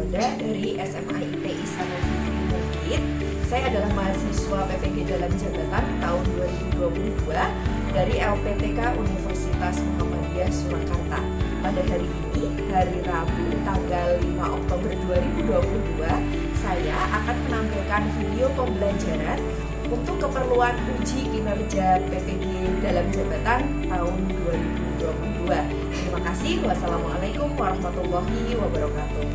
Yoda dari SMA ITI Sanofitri Mukit. Saya adalah mahasiswa PPG Dalam Jabatan tahun 2022 dari LPTK Universitas Muhammadiyah Surakarta. Pada hari ini, hari Rabu tanggal 5 Oktober 2022, saya akan menampilkan video pembelajaran untuk keperluan uji kinerja PPG Dalam Jabatan tahun 2022. Terima kasih. Wassalamualaikum warahmatullahi wabarakatuh.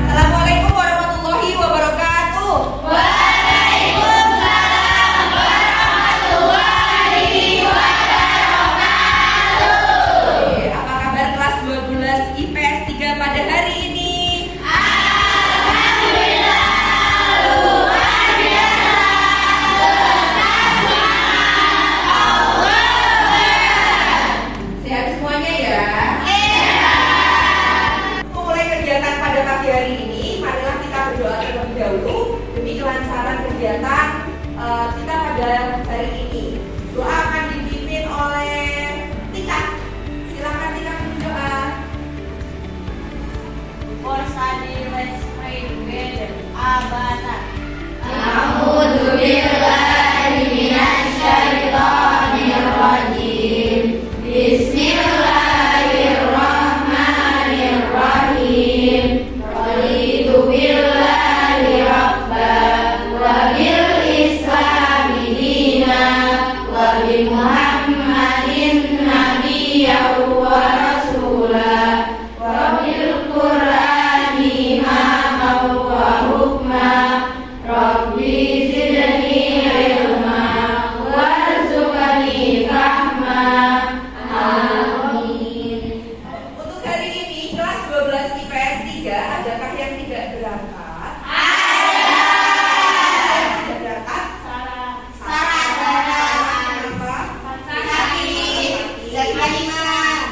Assalamualaikum warahmatullahi wabarakatuh. Waalaikumsalam warahmatullahi wabarakatuh. Apa kabar kelas 12 IPS 3 pada hari ini? Alhamdulillah luar biasa. Sehat semuanya ya? Mulai kegiatan pada pagi hari ini, marilah kita berdoa terlebih dahulu demi kelancaran kegiatan kita pada hari ini. Doa akan dipimpin oleh Tika. Silakan Tika berdoa. For study, let's pray together. Abana. A'udzubillahi minasyaitonirrajim. Bismillahirrahmanirrahim. Raditu billahi rabban wa bil islami dinan wa bi Muhammadin nabiyyan wa rasulah wa bil Qur'ani imaman wa hukma. Rabbi zidni ilma warzuqni fahma. Amin. Untuk hari ini kelas 12 IPS 3, adakah yang tidak berangkat? Ada. Tidak berangkat? Sarah. Kenapa? Sakit. Iman.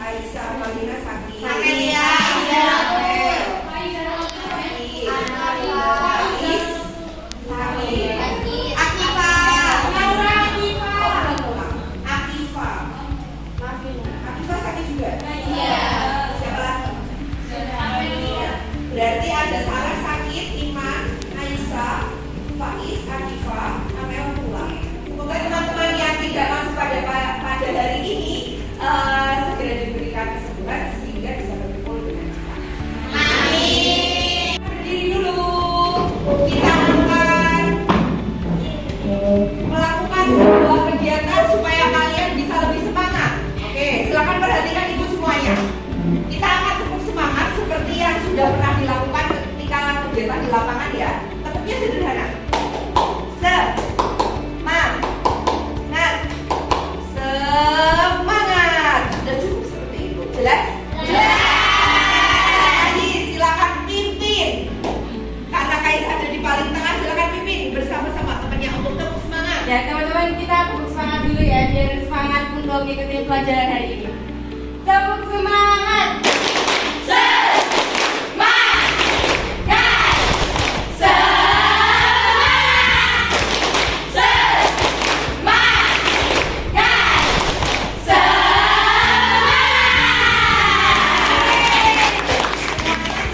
Aisyah, Malina sakit. Akifah sakit juga? Siapa lagi? Berarti ada Sarah sakit, Iman, Aisyah, Faiz, Akifah, Amel pulang. Semoga teman-teman yang tidak masuk pada hari ini segera diberikan kesembuhan sehingga bisa berkumpul dengan kita. Amin. Berdiri dulu. Kita akan melakukan sebuah kegiatan supaya kalian bisa lebih semangat. Oke, silakan perhatikan ibu semuanya. Kita akan tepuk semangat seperti yang sudah pernah dilakukan ketika kegiatan di lapangan ya. Tepuknya sederhana. Semangat. Sudah cukup seperti itu. Jelas? Jadi silakan pimpin. Karena Kaisar ada di paling tengah, silakan pimpin bersama-sama temannya untuk tepuk semangat. Ya teman-teman, kita tepuk semangat dulu ya biar semangat untuk mengikuti pelajaran hari ini. Tepuk semangat.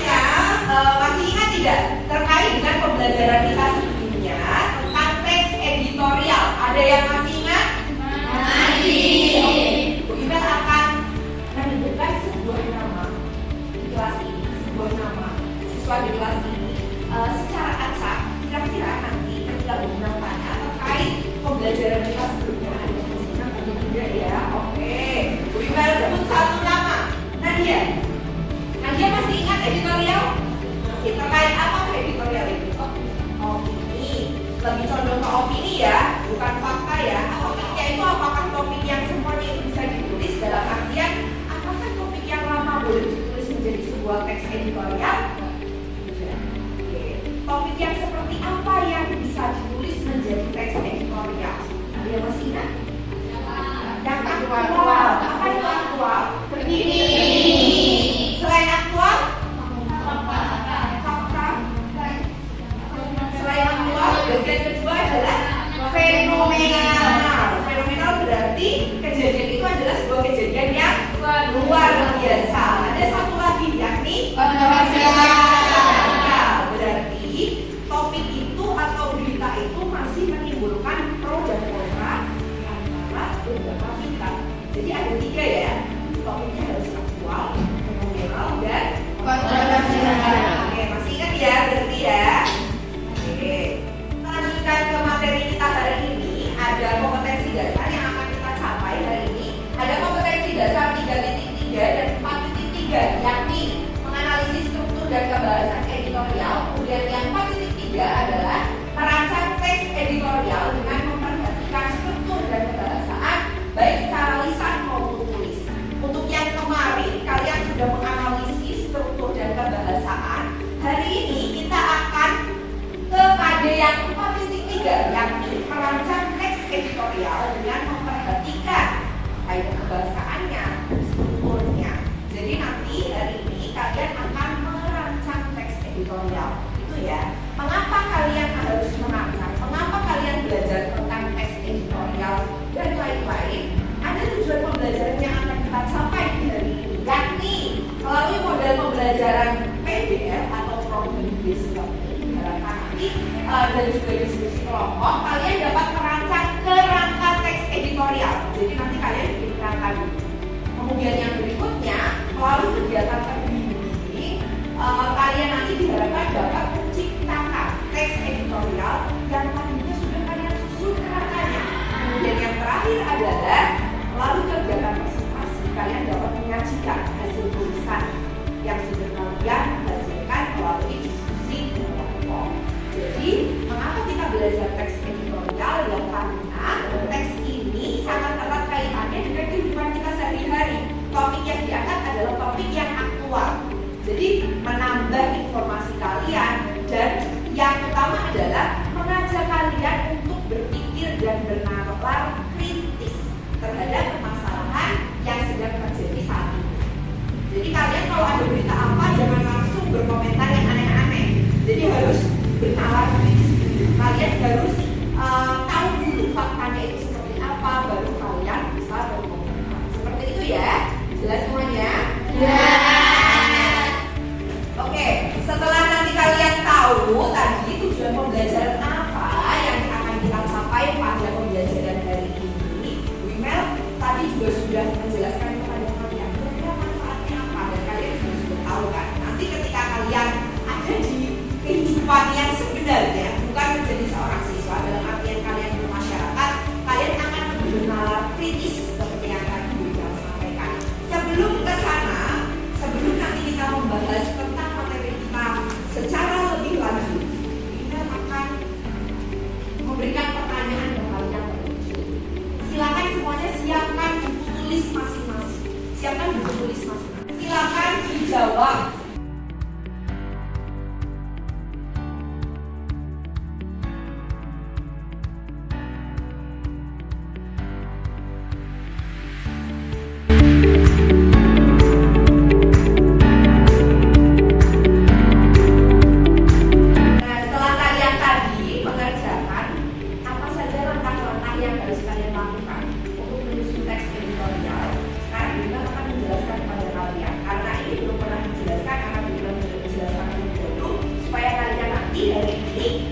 Ya, masih ingat tidak terkait dengan pembelajaran kita sebelumnya tentang teks editorial? Ada yang masih ingat? Bu Imel akan menentukan sebuah nama di kelas ini, sebuah nama siswa di kelas ini secara acak. Kira-kira nanti ketika Bu Imel tanya terkait pembelajaran kita sebelumnya, ada yang masih ingat atau tidak ya? Oke, Bu Imel sebut satu nama. Nadia masih ingat editorial? Masih. Terkait apa editorial itu? Opini. Lebih condong ke opini ya, bukan fakta ya. Opininya itu apakah topik yang semuanya itu bisa ditulis, dalam artian apakah topik yang lama boleh ditulis menjadi sebuah teks editorial? Tidak. Oke. Topik yang seperti apa yang bisa ditulis menjadi teks editorial? Ada yang masih ingat? Yang aktual. Apa itu aktual? Berdiri. Selain aktual? Fakta. Selain aktual, bagian kedua ketiga, yakni merancang teks editorial dengan memperhatikan kaidah kebahasaannya, strukturnya. Jadi nanti hari ini kalian akan merancang teks editorial. Itu ya. Mengapa kalian harus merancang? Mengapa kalian belajar tentang teks editorial dan lain-lain? Ada tujuan pembelajaran yang akan kita capai di hari ini, yakni melalui model pembelajaran PBL atau Problem Based Learning nanti dan juga diskusi kelompok, kalian dapat merancang kerangka teks editorial. Jadi nanti kalian bikin kerangka dulu. Kemudian yang berikutnya, melalui kegiatan ini, kalian nanti diharapkan dapat menciptakan teks editorial yang tadinya sudah kalian susun kerangkanya. Kemudian yang terakhir adalah melalui kegiatan presentasi, kalian dapat menyajikan hasil tulisan yang sudah kalian hasilkan melalui diskusi kelompok. Jadi, mengapa kita belajar teks editorial? Ya karena teks ini sangat erat kaitannya dengan kehidupan kita sehari-hari. Topik yang diangkat adalah topik yang aktual. Jadi, menambah informasi kalian dan yang utama adalah mengajak kalian untuk berpikir dan bernalar kritis terhadap permasalahan yang sedang terjadi saat ini. Jadi kalian kalau ada berita apa jangan langsung berkomentar yang aneh-aneh. Jadi harus bernalar kritis. Kalian harus tahu dulu faktanya itu seperti apa, baru kalian bisa berkomentar. Seperti itu ya. Jelas semuanya? Ya. Oke, setelah nanti kalian tahu tadi tujuan pembelajaran apa yang akan kita capai pada pembelajaran hari ini, Bu Imel tadi juga sudah menjelaskan kepada kalian kira-kira manfaatnya apa dan kalian sudah tahu kan. Nanti ketika kalian ada di kehidupan yang sebenarnya, bukan menjadi seorang siswa dalam artian kalian bermasyarakat, kalian akan bernalar kritis seperti yang tadi Bu Imel sampaikan. Sebelum ke sana, sebelum nanti kita membahas tentang materi kita secara lebih lanjut, kita akan memberikan pertanyaan yang kalian tertuju. Silakan semuanya siapkan buku tulis masing-masing. Siapkan buku tulis masing-masing. Silakan dijawab.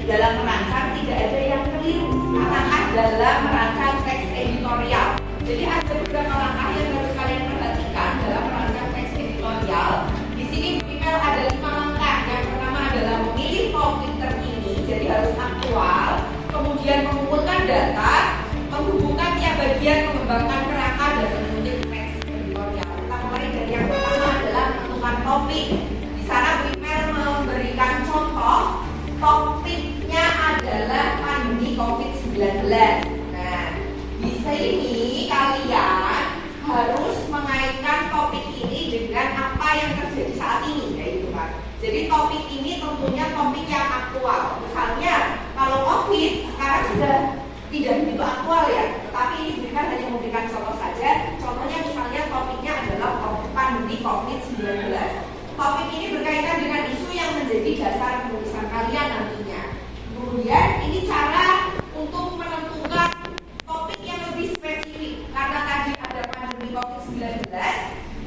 Dalam merancang tidak ada yang keliru dalam merancang teks editorial. Jadi ada beberapa langkah yang harus kalian perhatikan dalam merancang teks editorial. Di sini Imel ada 5 langkah. Yang pertama adalah memilih topik terkini, jadi harus aktual. Kemudian mengumpulkan data, menghubungkan tiap bagian, mengembangkan kerangka dan menulis teks editorial. Kita mulai dari yang pertama adalah menentukan topik. Di sana Imel memberikan contoh. Topiknya adalah pandemi COVID-19. Nah, di sini kalian harus mengaitkan topik ini dengan apa yang terjadi saat ini, yaitu kan. Jadi topik ini tentunya topik yang aktual. Misalnya, kalau COVID sekarang sudah tidak begitu aktual ya, tetapi ini bukan hanya memberikan contoh saja. Contohnya misalnya topiknya adalah pandemi COVID-19. Topik ini berkaitan dengan isu yang menjadi dasar penulisan kalian nantinya. Kemudian ini cara untuk menentukan topik yang lebih spesifik. Karena tadi ada pandemi COVID-19,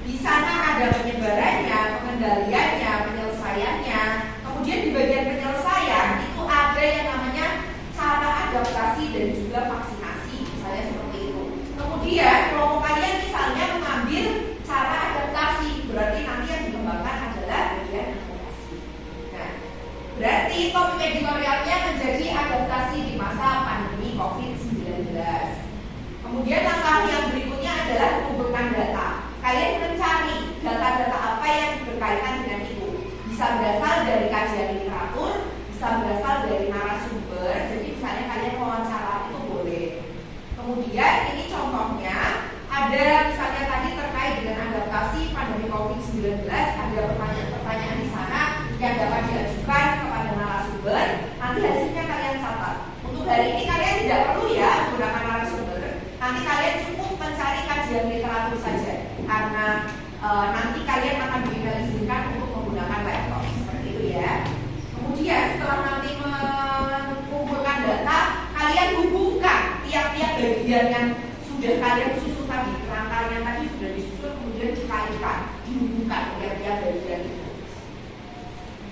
di sana ada penyebarannya, pengendaliannya, penyelesaiannya. Kemudian di bagian penyelesaian itu ada yang namanya cara adaptasi dan juga vaksinasi, misalnya seperti itu. Kemudian kelompok kalian misalnya mengambil cara adaptasi, berarti nanti yang dikembangkan adalah bagian adaptasi. Nah, berarti topik editorialnya menjadi adaptasi di masa pandemi COVID-19. Kemudian langkah yang berikutnya adalah mengumpulkan data. Kalian mencari data-data apa yang berkaitan dengan itu. Bisa berasal dari kajian literatur, bisa berasal dari narasumber. Jadi misalnya kalian wawancara itu boleh. Kemudian ini contohnya ada misalnya tadi terkait dengan adaptasi pandemi COVID-19, ada pertanyaan-pertanyaan di sana yang dapat diajukan kepada narasumber. Nanti hasilnya kalian catat. nanti kalian akan diizinkan untuk menggunakan laptop seperti itu ya. Kemudian setelah nanti mengumpulkan data, kalian hubungkan tiap-tiap bagian yang sudah kalian susun tadi, kerangkanya tadi sudah disusun, kemudian dikalikan, dihubungkan tiap-tiap bagian itu.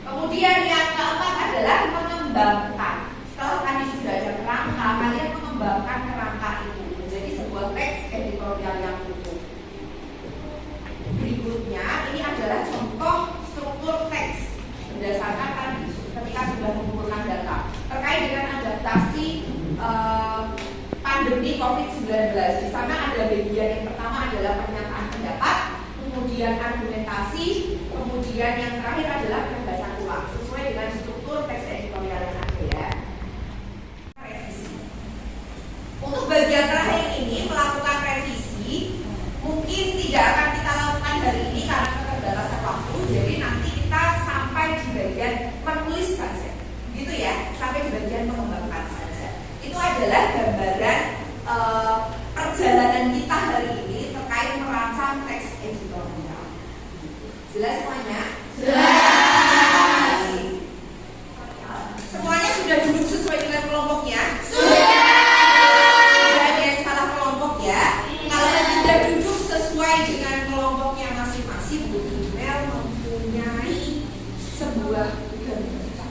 Kemudian yang keempat adalah mengembangkan. Setelah tadi sudah ada kerangka, kalian mengembangkan kerangka itu menjadi sebuah teks editorial yang utuh. Berikutnya, ini adalah contoh struktur teks berdasarkan tadi ketika sudah mengumpulkan data terkait dengan adaptasi pandemi COVID-19. Di sana ada bagian yang pertama adalah pernyataan pendapat, kemudian argumentasi, kemudian yang terakhir adalah penegasan ulang sesuai dengan struktur teks editorial yang ada ya. Revisi. Untuk bagian terakhir ini melakukan revisi mungkin tidak akan kita lakukan hari ini karena keterbatasan waktu. Jadi nanti kita sampai di bagian menulis saja, gitu ya, sampai di bagian mengembangkan saja. Itu adalah gambaran perjalanan kita hari ini terkait merancang teks editorial. Jelas semuanya? Jelas. Semuanya sudah duduk sesuai dengan kelompoknya? Sudah. Tidak ada yang salah kelompok ya? Kalau sudah duduk sesuai dengan kelompoknya masing-masing, Bu Imel mempunyai sebuah gambar.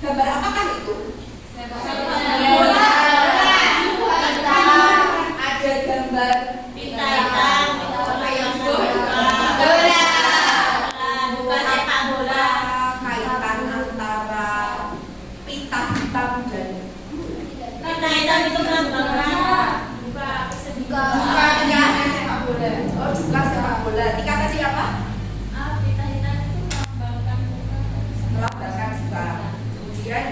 Gambar apakah itu? Ada gambar Pita hitam, bukan sepak bola. kaitan antara pita hitam dan Pita hitam itu melambangkan bukannya sepak bola. Oh, juga sepak bola. Tika tadi apa? Pita hitam itu melambangkan Melambangkan suka. Kemudian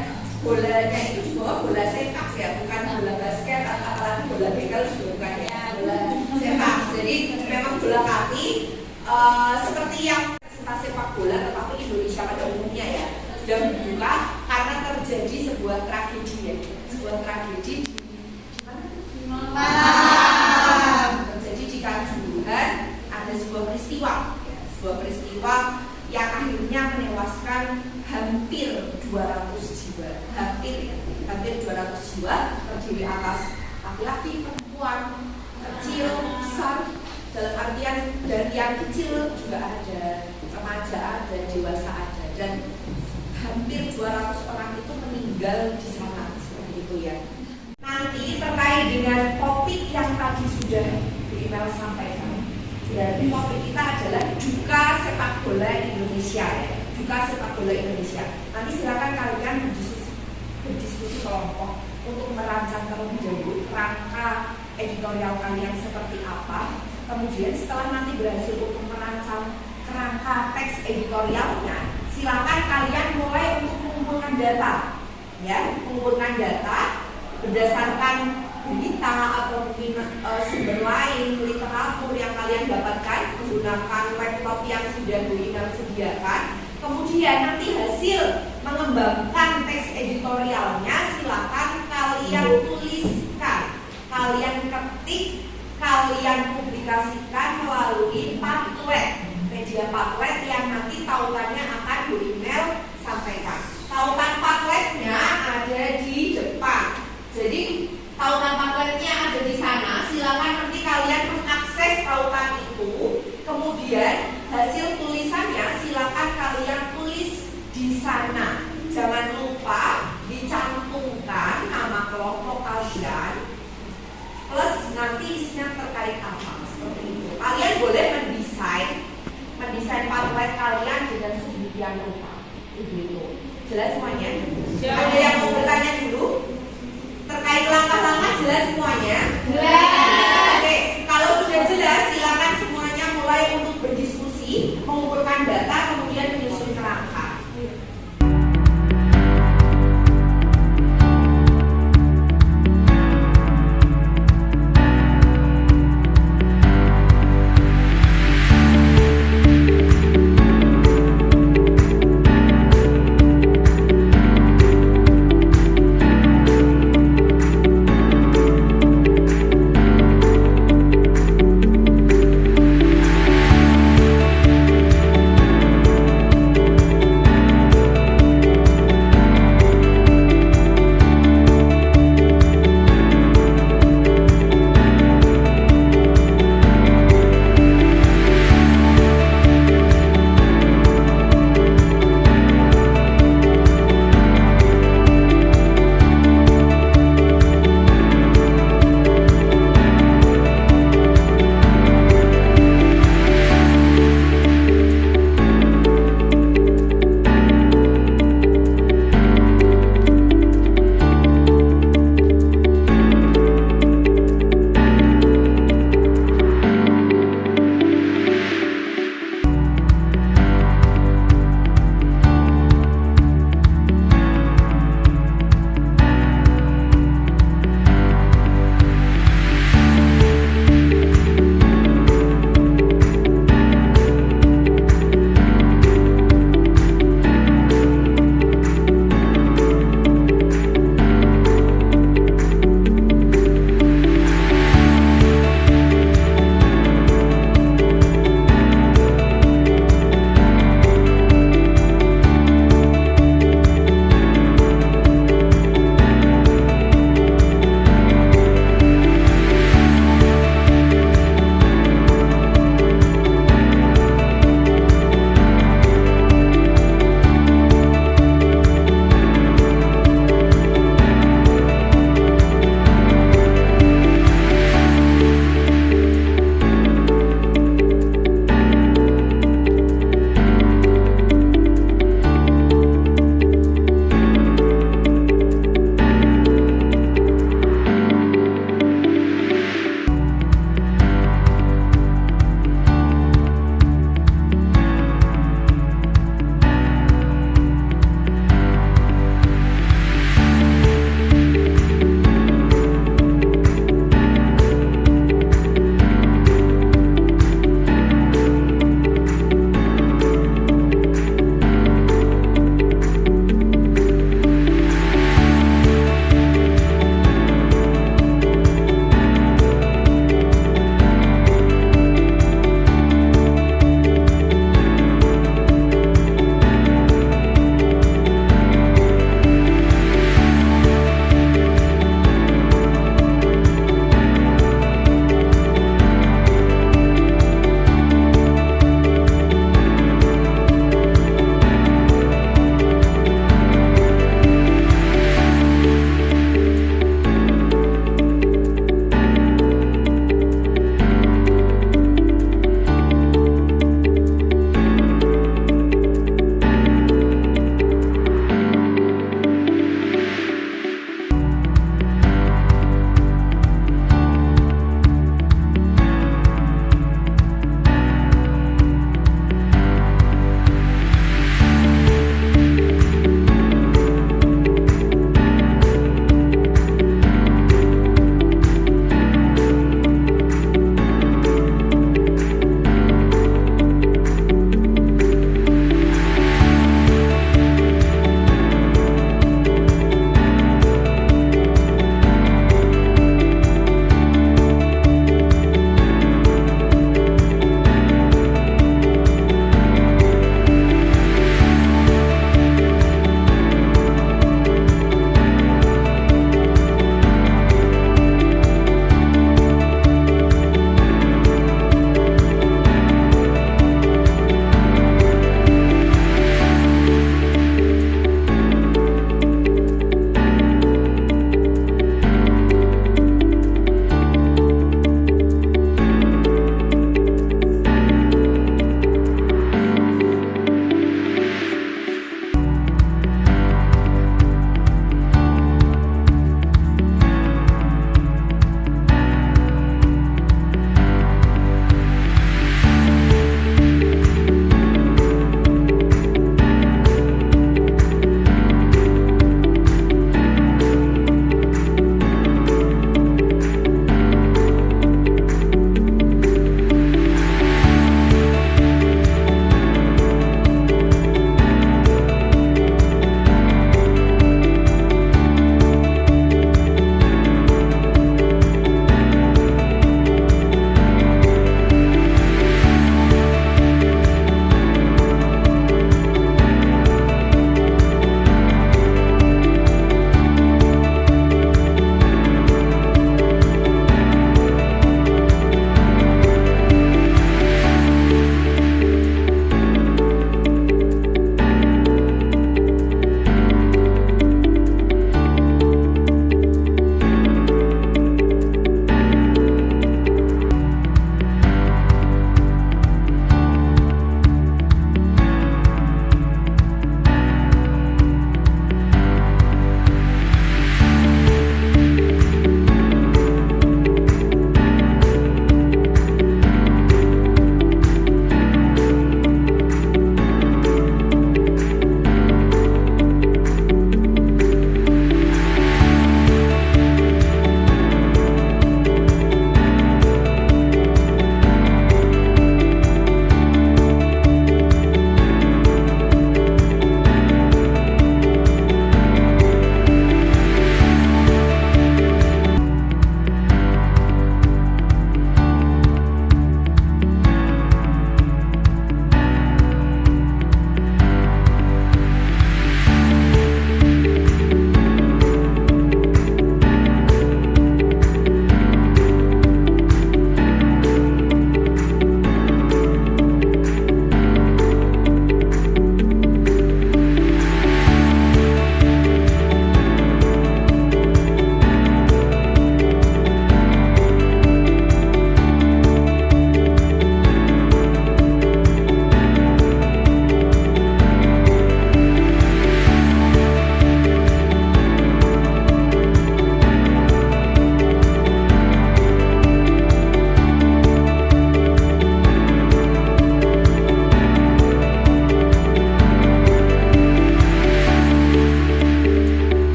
bolanya itu di bawah bola sepak ya, bukan bola basket atau apalagi bola bekel juga bukan ya, bola sepak. Jadi memang bola kaki seperti yang cinta sepak bola, tetapi Indonesia pada umumnya ya sudah membuka karena terjadi sebuah tragedi ya, sebuah tragedi di mana? Terjadi di Kanjuruhan, ada sebuah peristiwa, ya, sebuah peristiwa yang akhirnya menewaskan hampir 200 jiwa, hampir 200 jiwa terdiri atas laki-laki, perempuan, kecil, besar, dalam artian dari yang kecil juga ada, remaja ada, dewasa ada, dan hampir 200 orang itu meninggal di sana seperti itu ya. Nanti terkait dengan topik yang tadi sudah Bu Imel sampaikan, berarti topik kita adalah duka sepak bola Indonesia ya. Duka sepak bola Indonesia. Nanti silakan kalian berdiskusi kelompok untuk merancang terlebih dahulu rangka editorial kalian seperti apa. Kemudian setelah nanti berhasil untuk merancang kerangka teks editorialnya, silakan kalian mulai untuk mengumpulkan data, ya, mengumpulkan data berdasarkan berita atau mungkin sumber lain, literatur yang kalian dapatkan menggunakan laptop yang sudah Bu Imel sediakan. Kemudian nanti hasil mengembangkan teks editorialnya silakan kalian tuliskan, kalian ketik, kalian publikasikan melalui Padlet, media Padlet yang nanti tautannya akan Bu Imel sampaikan. Tautan Padletnya ada di depan. Jadi tautan Padletnya ada di sana. Silakan nanti kalian mengakses tautan itu. Kemudian hasil tulisannya silakan kalian tulis di sana. Jangan lupa dicantumkan nama kelompok kalian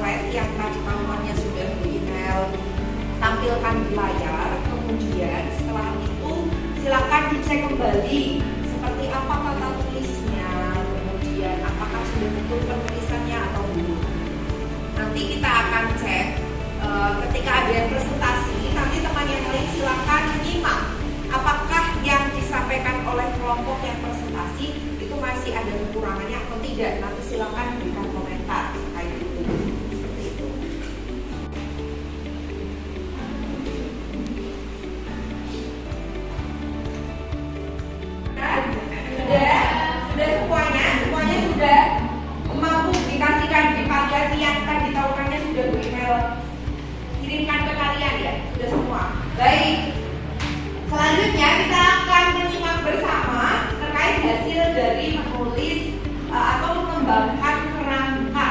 slide yang tadi tamuannya sudah di email tampilkan di layar. Kemudian setelah itu silakan dicek kembali seperti apa tata tulisnya, kemudian apakah sudah betul penulisannya atau belum. Nanti kita akan cek ketika ada yang presentasi, nanti teman yang lain silakan menyimak apakah yang disampaikan oleh kelompok yang presentasi itu masih ada kekurangannya atau tidak. Nanti silakan berikan komentar terkait itu. Seperti itu. Sudah semuanya sudah mampu dikasihkan di paket yang tadi tahukannya sudah di email kirimkan ke kalian ya, sudah semua. Baik. Selanjutnya kita akan menyimak bersama terkait hasil dari menulis atau mengembangkan kerangka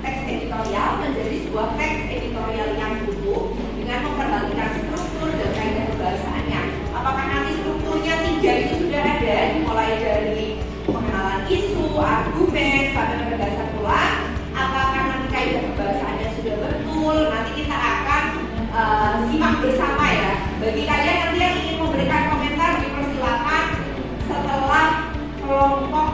teks editorial menjadi sebuah teks editorial yang utuh dengan memperhatikan struktur dan kaidah kebahasaannya. Apakah nanti strukturnya 3 itu sudah ada, dimulai dari pengenalan isu, argumen, sampai penegasan ulang? Apakah nanti kaidah kebahasaannya sudah betul? Nanti kita akan simak bersama ya. Bagi kalian nanti yang ingin memberikan komentar dipersilakan setelah kelompok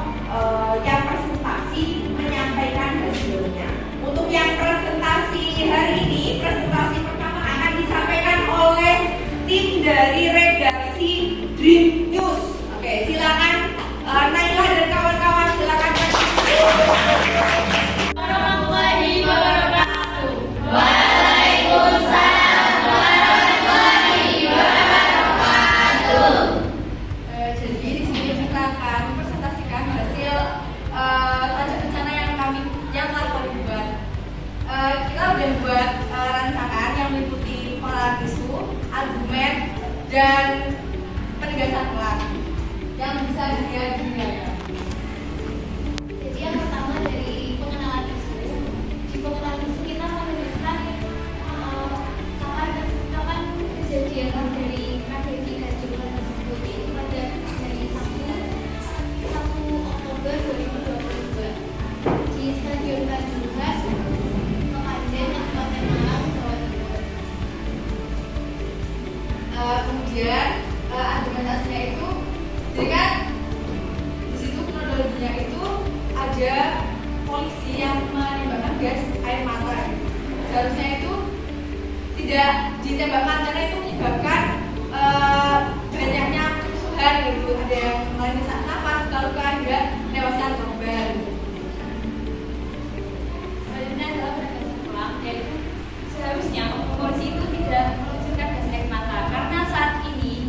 yang presentasi menyampaikan hasilnya. Untuk yang presentasi hari ini, presentasi pertama akan disampaikan oleh tim dari redaksi Dream News. Oke, silakan Naila dan kawan-kawan silakan. Warahmatullahi wabarakatuh. Waalaikumsalam warahmatullahi wabarakatuh. Jadi di sini kita akan presentasikan hasil tajuk rencana yang telah kami buat. Kita udah buat rancangan yang meliputi pengolahan isu, argumen, dan penegasan ulang yang bisa dilihat di layar. Jadi yang pertama dari pengenalan isu. Di pengenalan isu kita menuliskan kapan kejadian dari tragedi Kanjuruhan tersebut, yaitu pada hari Sabtu 1 Oktober 2022 di Stadion Kanjuruhan, Kepanjen, Kabupaten Malang, Jawa Timur. Kemudian argumentasinya itu, jadi kan di situ kronologinya itu ada polisi yang menembakkan gas air mata. Seharusnya itu tidak ditembakkan karena itu menyebabkan banyaknya kerusuhan gitu. Ada yang mengalami sesak nafas, luka, ada menewaskan korban. Selanjutnya adalah penegasan ulang, yaitu seharusnya polisi itu tidak meluncurkan gas air mata karena saat ini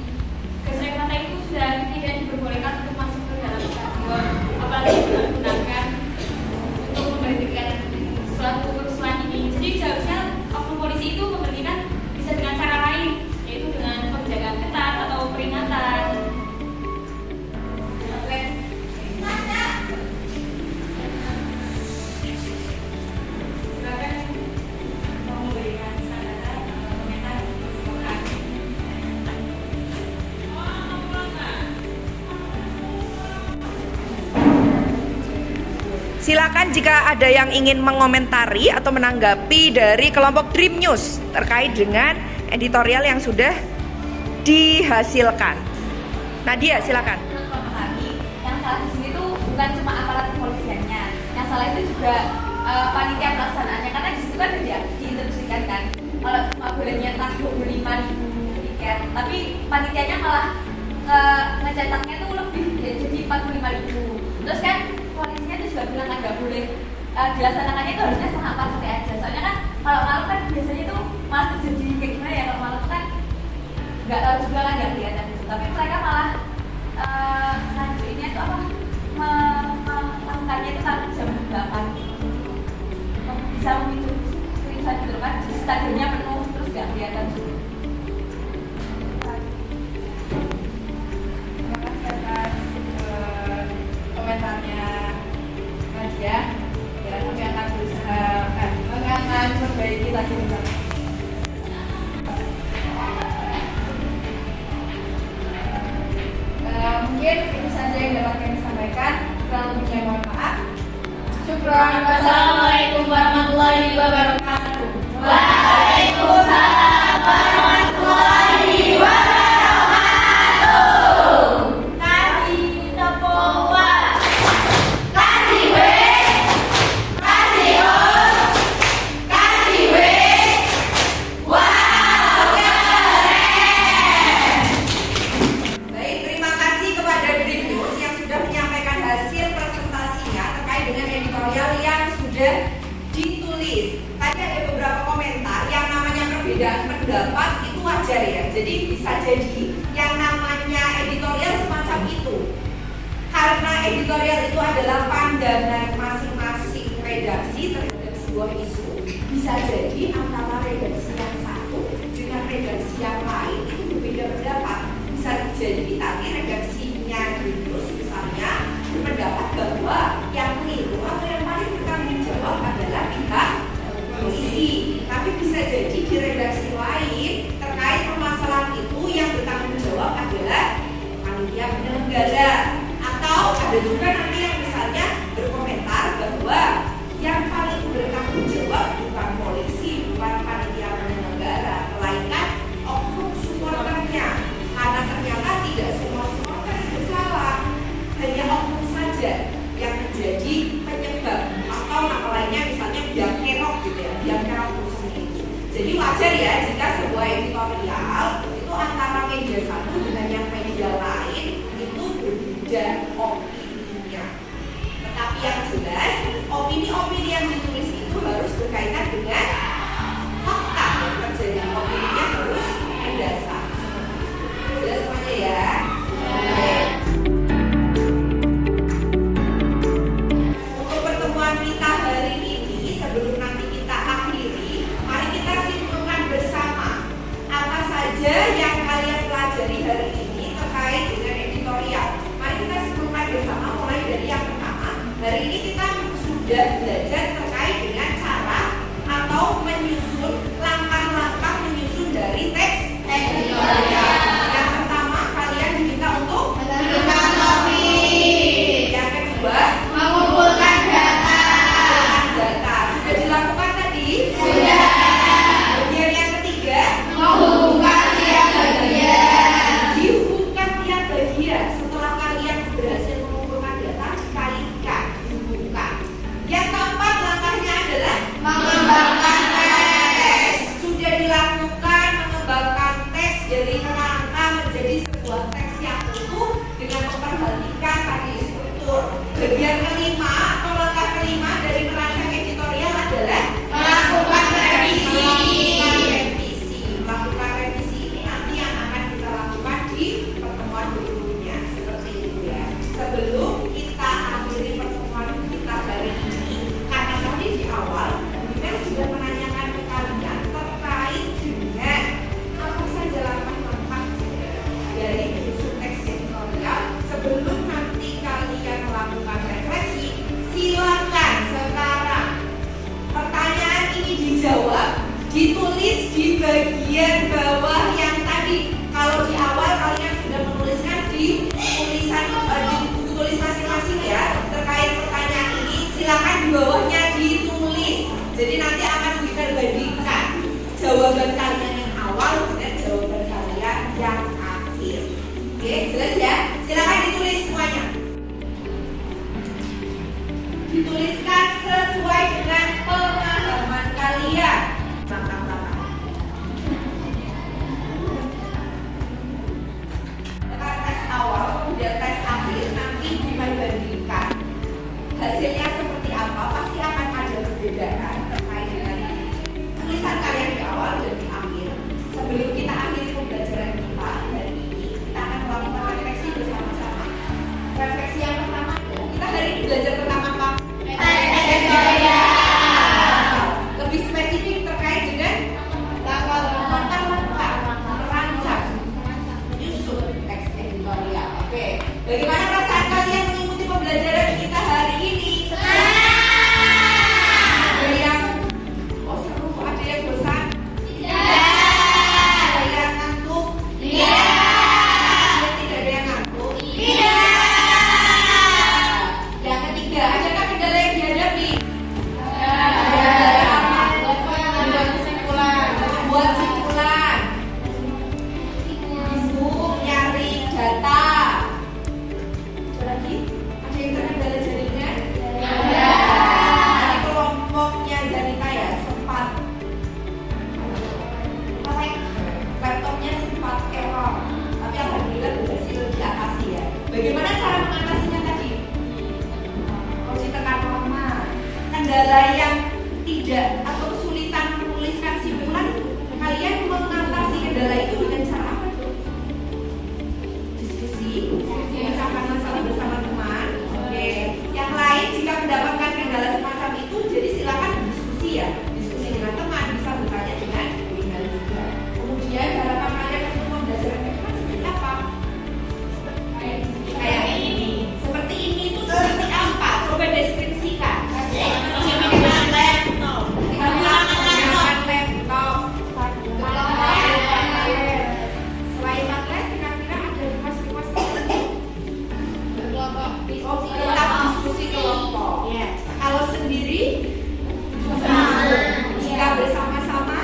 gas air mata itu sudah tidak diperbolehkan untuk masuk ke dalam stadion, apalagi digunakan untuk memberhentikan suatu kerusuhan ini. Jadi seharusnya oknum polisi itu memberhentikan bisa dengan cara lain, yaitu dengan penjagaan ketat atau peringatan. Silakan jika ada yang ingin mengomentari atau menanggapi dari kelompok Dream News terkait dengan editorial yang sudah dihasilkan. Nadia, silakan. Menurut kami, yang salah di sini tuh bukan cuma aparat kepolisiannya, yang salah itu juga panitia pelaksanaannya, karena di situ kan tidak diinstruksikan kan kalau cuma boleh nyetak 25.000 tiket, tapi panitianya malah ngecetaknya tuh lebih ya, jadi 45.000. Terus kan polisinya itu juga bilang kan nggak boleh dilaksanakannya itu harusnya setengah 4 sore aja, soalnya kan kalau malam kan biasanya tuh malah terjadi kayak gimana ya, kalau malam kan nggak tahu juga kan, nggak kelihatan gitu. Tapi mereka malah lanjutinnya itu apa, melakukannya itu sampai jam 8 bisa memicu kericuhan gitu kan, di stadionnya penuh terus nggak kelihatan juga. Terima kasih atas komentarnya Nadia. Ya, kami akan berusaha akan memperbaiki lagi bersama. Mungkin itu saja yang dapat kami sampaikan. Kurang lebihnya mohon maaf. Syukron. Wassalamualaikum warahmatullahi warahmatullahi wabarakatuh. Waalaikumsalam warahmatullahi wabarakatuh. Kasih tepung wah. Kasih W, kasih O, kasih W. Wow, keren. Baik, terima kasih kepada Brief News yang sudah menyampaikan hasil presentasinya terkait dengan editorial yang sudah ditulis. Tadi ada beberapa komentar yang namanya perbedaan pendapat itu wajar ya. Jadi bisa jadi yang namanya editorial semacam itu. Karena editorial itu adalah pandangan masing-masing redaksi terhadap sebuah isu. Bisa jadi antara redaksi yang satu dengan redaksi yang lain itu berbeda pendapat. Bisa jadi tadi redaksinya Greenpeace misalnya berpendapat bahwa yang keliru atau yang paling bertanggung jawab adalah pihak polisi. Tapi bisa jadi di redaksi lain terkait permasalahan itu yang bertanggung jawab adalah panitia penyelenggara. Atau ada juga nanti yang misalnya berkomentar bahwa yang paling bertanggung jawab bukan polisi, bukan panitia penyelenggara, melainkan oknum supporternya. Karena ternyata tidak semua supporter itu salah, hanya oknum saja yang menjadi penyebab atau nama lainnya misalnya biang kerok gitu ya, biang kerok musuh itu. Jadi wajar ya jika sebuah editorial itu antara media satu dengan yang media lain itu berbeda opininya. Tetapi yang jelas opini-opini yang ditulis itu harus berkaitan dengan fakta yang terjadi. Opininya harus berdasar. Jelas semuanya ya. Untuk pertemuan kita hari ini, sebelum nanti kita akhiri, mari kita simpulkan bersama apa saja yang kalian pelajari hari ini terkait dengan editorial. Mari kita simpulkan bersama mulai dari yang pertama. Hari ini kita sudah belajar terkait dengan cara atau menyusun langkah-langkah menyusun dari teks editorial. Yang pertama kalian diminta untuk Menentukan topik. yang kedua Mengumpulkan data. data. Sudah dilakukan tadi? Sudah. Kemudian yang ketiga Menghubungkan tiap bagian. dihubungkan tiap bagian. Setelah kalian berhasil mengumpulkan data, dikalikan, dihubungkan. Yang keempat langkahnya adalah Mengembangkan tes. sudah dilakukan mengembangkan teks dari kerangka menjadi sebuah teks yang utuh dengan memperhatikan tadi struktur. Bagian kelima atau langkah kelima dari merancang editorial adalah Melakukan revisi. Melakukan revisi ini nanti yang akan kita lakukan di pertemuan berikutnya seperti itu ya. Sebelum kita akhiri pertemuan kita hari ini, karena tadi di awal kita sudah menanyakan ke kalian terkait dengan apa saja langkah-langkah dari menyusun teks editorial. Sebelum nanti kalian melakukan refleksi, silakan sekarang pertanyaan ini dijawab, ditulis di bagian bawah yang tadi. Kalau di awal kalian sudah menuliskan di tulisan di buku tulis masing-masing ya terkait pertanyaan ini, silakan di bawahnya ditulis. Jadi nanti akan kita bandingkan jawaban kalian yang awal dan jawaban kalian yang akhir. Oke, jelas ya? Silakan ditulis semuanya. Dituliskan sesuai dengan pemahaman kalian. Belakang-belakang. Tes awal, kemudian tes akhir, nanti dibandingkan hasilnya seperti apa, pasti akan ada perbedaan terkait dengan tulisan kalian di awal dan di akhir. Sebelum kita akhiri pembelajaran kita hari ini, kita akan melakukan refleksi bersama-sama. Refleksi yang pertama, kita hari ini belajar tentang apa? Teks editorial. Lebih spesifik terkait dengan langkah-langkah merancang menyusun teks editorial. Oke, bagaimana perasaan kalian mengikuti pembelajaran kita hari ini? Ada yang tidak atau kesulitan menuliskan simpulan, kalian mengatasi kendala itu dengan cara apa tuh? Diskusi, memecahkan masalah bersama teman. Oke. Yang lain jika mendapatkan kendala semacam itu, jadi silakan diskusi ya. Diskusi dengan teman, bisa bertanya dengan email juga. Kemudian harapan kalian untuk pembelajaran mereka seperti apa? Kayak ini. Seperti ini itu seperti apa? Coba deskripsikan. Menggunakan laptop. Selain magnet, kira-kira ada request tertentu? Tetap diskusi kelompok. Kalau sendiri, jika bersama-sama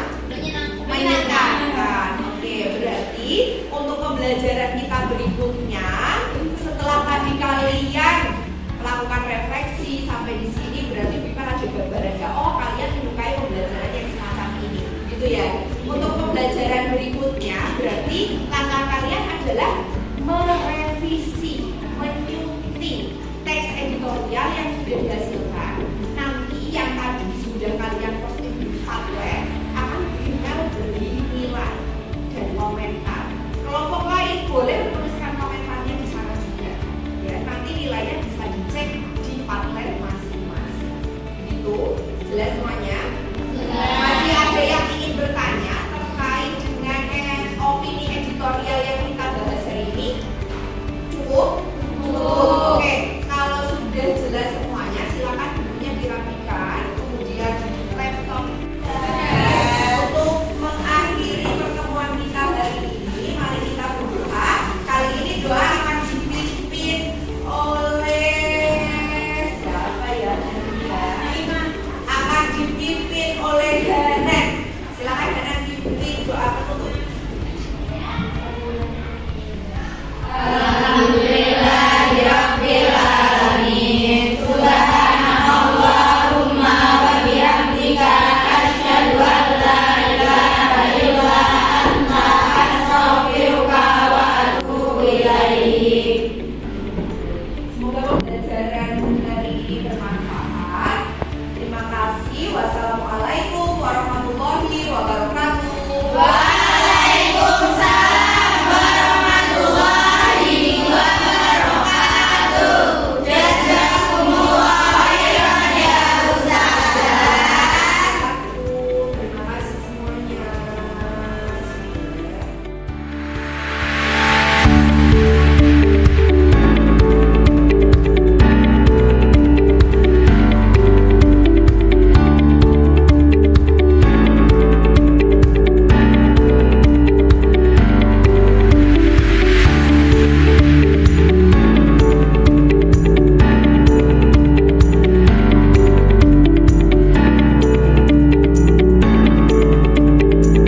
menyenangkan. Oke, berarti untuk pembelajaran kita berikutnya, setelah tadi kalian melakukan refleksi sampai di sini, berarti kita ada gambaran ya. Oh, kalian menyukai pembelajaran yang semacam ini, gitu ya. Untuk pembelajaran berikutnya, berarti langkah kalian adalah merevisi, menyunting teks editorial yang sudah dihasilkan. Nanti yang tadi sudah kalian posting di Padlet akan email beri nilai dan komentar. Kelompok lain boleh menuliskan komentarnya di sana juga. Ya, nanti nilainya bisa dicek di Padlet masing-masing. Gitu, jelas semuanya? Masih ada yang ingin bertanya terkait dengan opini editorial yang kita bahas hari ini? Cukup? Oke, kalau sudah jelas semuanya, silakan bukunya dirapikan, kemudian laptop. Untuk mengakhiri pertemuan kita hari ini, mari kita berdoa. Kali ini doa akan dipimpin oleh siapa ya? Akan dipimpin oleh Hanan. Silakan Hanan dipimpin doa penutup. Semoga pembelajaran hari ini bermanfaat. Terima kasih. Wassalamualaikum.